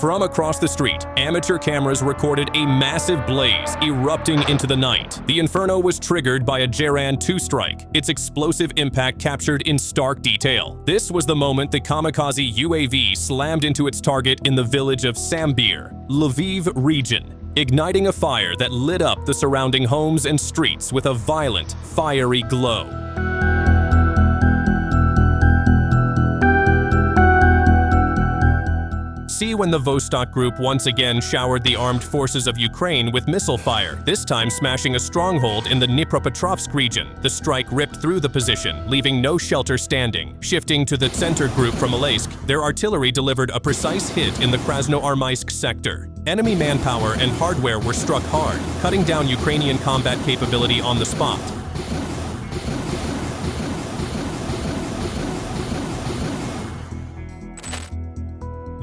From across the street, amateur cameras recorded a massive blaze erupting into the night. The inferno was triggered by a Geran 2 strike, its explosive impact captured in stark detail. This was the moment the kamikaze UAV slammed into its target in the village of Sambir, Lviv region, igniting a fire that lit up the surrounding homes and streets with a violent, fiery glow. See when the Vostok group once again showered the armed forces of Ukraine with missile fire, this time smashing a stronghold in the Dnipropetrovsk region. The strike ripped through the position, leaving no shelter standing. Shifting to the Tsentr group from Malaysk, their artillery delivered a precise hit in the Krasnoarmysk sector. Enemy manpower and hardware were struck hard, cutting down Ukrainian combat capability on the spot.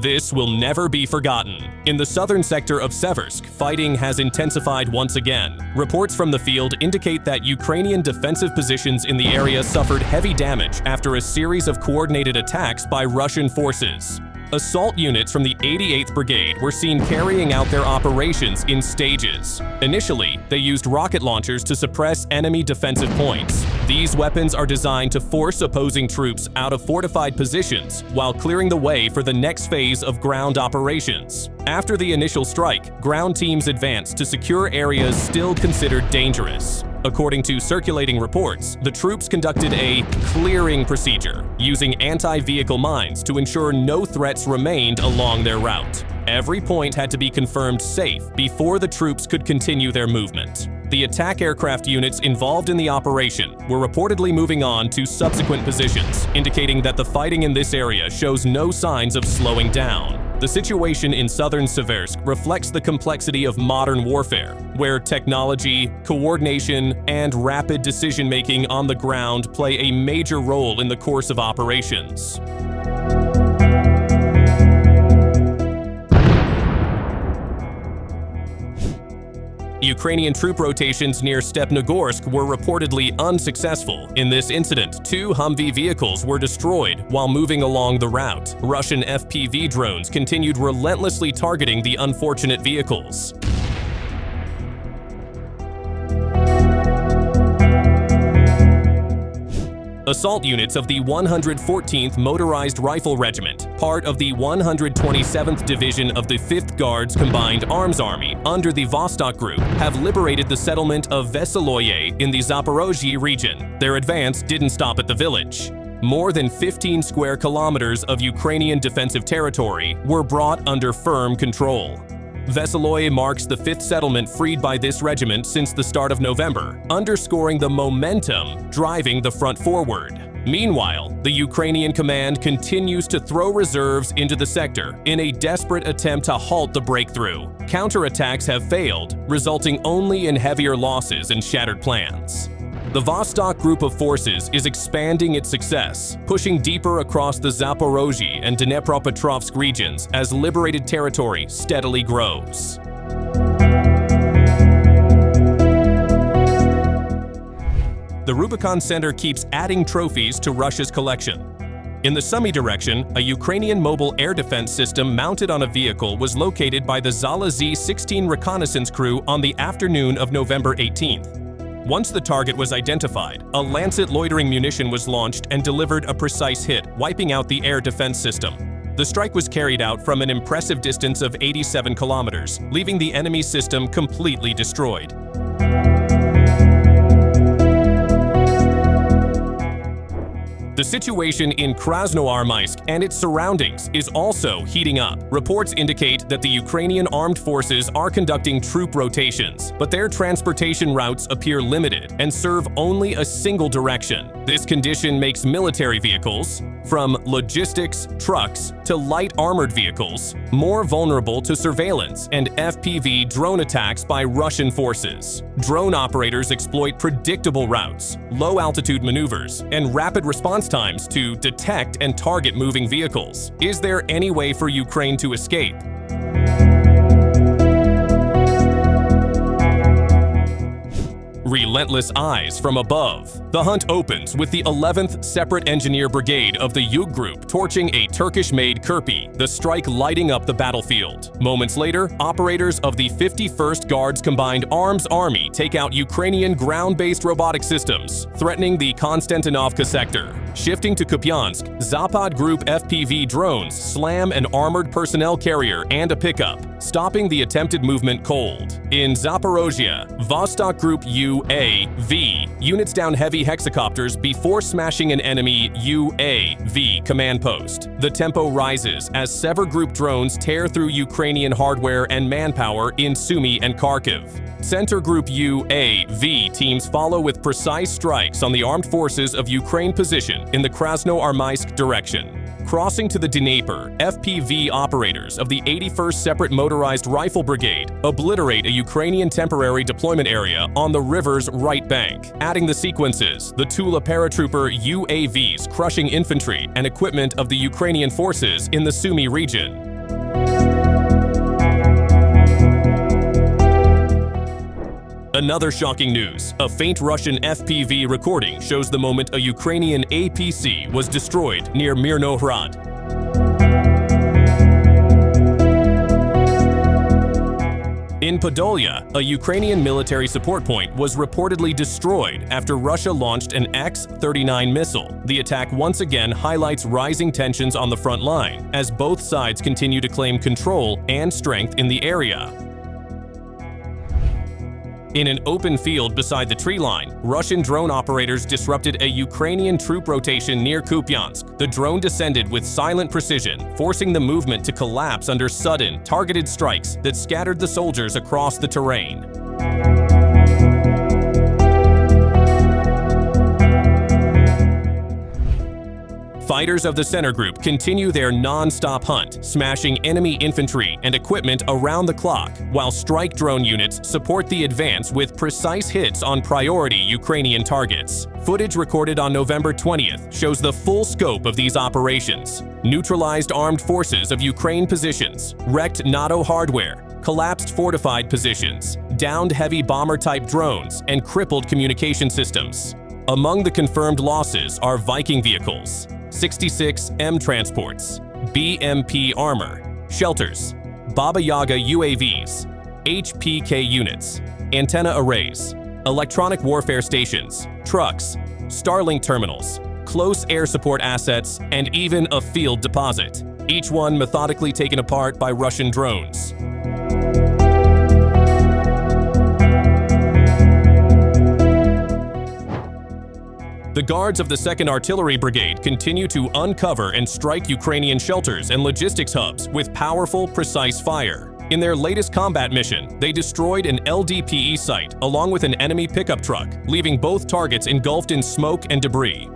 This will never be forgotten. In the southern sector of Seversk, fighting has intensified once again. Reports from the field indicate that Ukrainian defensive positions in the area suffered heavy damage after a series of coordinated attacks by Russian forces. Assault units from the 88th Brigade were seen carrying out their operations in stages. Initially, they used rocket launchers to suppress enemy defensive points. These weapons are designed to force opposing troops out of fortified positions while clearing the way for the next phase of ground operations. After the initial strike, ground teams advanced to secure areas still considered dangerous. According to circulating reports, the troops conducted a clearing procedure using anti-vehicle mines to ensure no threats remained along their route. Every point had to be confirmed safe before the troops could continue their movement. The attack aircraft units involved in the operation were reportedly moving on to subsequent positions, indicating that the fighting in this area shows no signs of slowing down. The situation in southern Seversk reflects the complexity of modern warfare, where technology, coordination, and rapid decision-making on the ground play a major role in the course of operations. Ukrainian troop rotations near Stepnogorsk were reportedly unsuccessful. In this incident, 2 Humvee vehicles were destroyed while moving along the route. Russian FPV drones continued relentlessly targeting the unfortunate vehicles. Assault units of the 114th Motorized Rifle Regiment, part of the 127th Division of the 5th Guards Combined Arms Army under the Vostok Group, have liberated the settlement of Veseloye in the Zaporozhye region. Their advance didn't stop at the village. More than 15 square kilometers of Ukrainian defensive territory were brought under firm control. Veseloye marks the 5th settlement freed by this regiment since the start of November, underscoring the momentum driving the front forward. Meanwhile, the Ukrainian command continues to throw reserves into the sector in a desperate attempt to halt the breakthrough. Counterattacks have failed, resulting only in heavier losses and shattered plans. The Vostok group of forces is expanding its success, pushing deeper across the Zaporozhye and Dnipropetrovsk regions as liberated territory steadily grows. The Rubicon Center keeps adding trophies to Russia's collection. In the Sumy direction, a Ukrainian mobile air defense system mounted on a vehicle was located by the Zala Z-16 reconnaissance crew on the afternoon of November 18th. Once the target was identified, a Lancet loitering munition was launched and delivered a precise hit, wiping out the air defense system. The strike was carried out from an impressive distance of 87 kilometers, leaving the enemy system completely destroyed. The situation in Krasnoarmysk and its surroundings is also heating up. Reports indicate that the Ukrainian armed forces are conducting troop rotations, but their transportation routes appear limited and serve only a single direction. This condition makes military vehicles, from logistics trucks to light armored vehicles, more vulnerable to surveillance and FPV drone attacks by Russian forces. Drone operators exploit predictable routes, low-altitude maneuvers, and rapid response times to detect and target moving vehicles. Is there any way for Ukraine to escape? Relentless eyes from above. The hunt opens with the 11th Separate Engineer Brigade of the Yug Group torching a Turkish-made Kirpi, the strike lighting up the battlefield. Moments later, operators of the 51st Guards Combined Arms Army take out Ukrainian ground-based robotic systems, threatening the Konstantinovka sector. Shifting to Kupyansk, Zapad Group FPV drones slam an armored personnel carrier and a pickup, stopping the attempted movement cold. In Zaporozhye, Vostok Group UAV units down heavy hexacopters before smashing an enemy UAV command post. The tempo rises as Sever Group drones tear through Ukrainian hardware and manpower in Sumy and Kharkiv. Tsentr Group UAV teams follow with precise strikes on the armed forces of Ukraine position in the Krasnoarmysk direction. Crossing to the Dnipro, FPV operators of the 81st Separate Motorized Rifle Brigade obliterate a Ukrainian temporary deployment area on the river's right bank. Adding the sequences, the Tula paratrooper UAVs crushing infantry and equipment of the Ukrainian forces in the Sumy region. Another shocking news. A faint Russian FPV recording shows the moment a Ukrainian APC was destroyed near Mirnohrad. In Podolya, a Ukrainian military support point was reportedly destroyed after Russia launched an X-39 missile. The attack once again highlights rising tensions on the front line, as both sides continue to claim control and strength in the area. In an open field beside the tree line, Russian drone operators disrupted a Ukrainian troop rotation near Kupyansk. The drone descended with silent precision, forcing the movement to collapse under sudden, targeted strikes that scattered the soldiers across the terrain. Fighters of the Tsentr Group continue their non-stop hunt, smashing enemy infantry and equipment around the clock, while strike drone units support the advance with precise hits on priority Ukrainian targets. Footage recorded on November 20th shows the full scope of these operations. Neutralized armed forces of Ukraine positions, wrecked NATO hardware, collapsed fortified positions, downed heavy bomber-type drones, and crippled communication systems. Among the confirmed losses are Viking vehicles, 66 M transports, BMP armor, shelters, Baba Yaga UAVs, HPK units, antenna arrays, electronic warfare stations, trucks, Starlink terminals, close air support assets, and even a field deposit, each one methodically taken apart by Russian drones. The guards of the 2nd Artillery Brigade continue to uncover and strike Ukrainian shelters and logistics hubs with powerful, precise fire. In their latest combat mission, they destroyed an LDPE site along with an enemy pickup truck, leaving both targets engulfed in smoke and debris.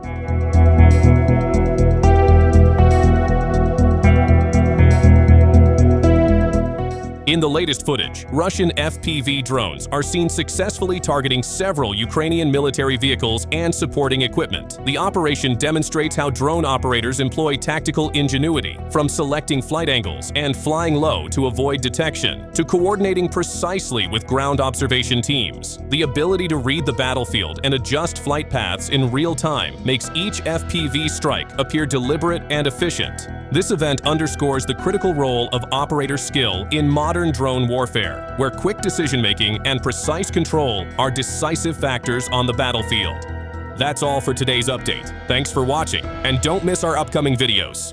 In the latest footage, Russian FPV drones are seen successfully targeting several Ukrainian military vehicles and supporting equipment. The operation demonstrates how drone operators employ tactical ingenuity, from selecting flight angles and flying low to avoid detection, to coordinating precisely with ground observation teams. The ability to read the battlefield and adjust flight paths in real time makes each FPV strike appear deliberate and efficient. This event underscores the critical role of operator skill in modern drone warfare, where quick decision-making and precise control are decisive factors on the battlefield. That's all for today's update. Thanks for watching, and don't miss our upcoming videos.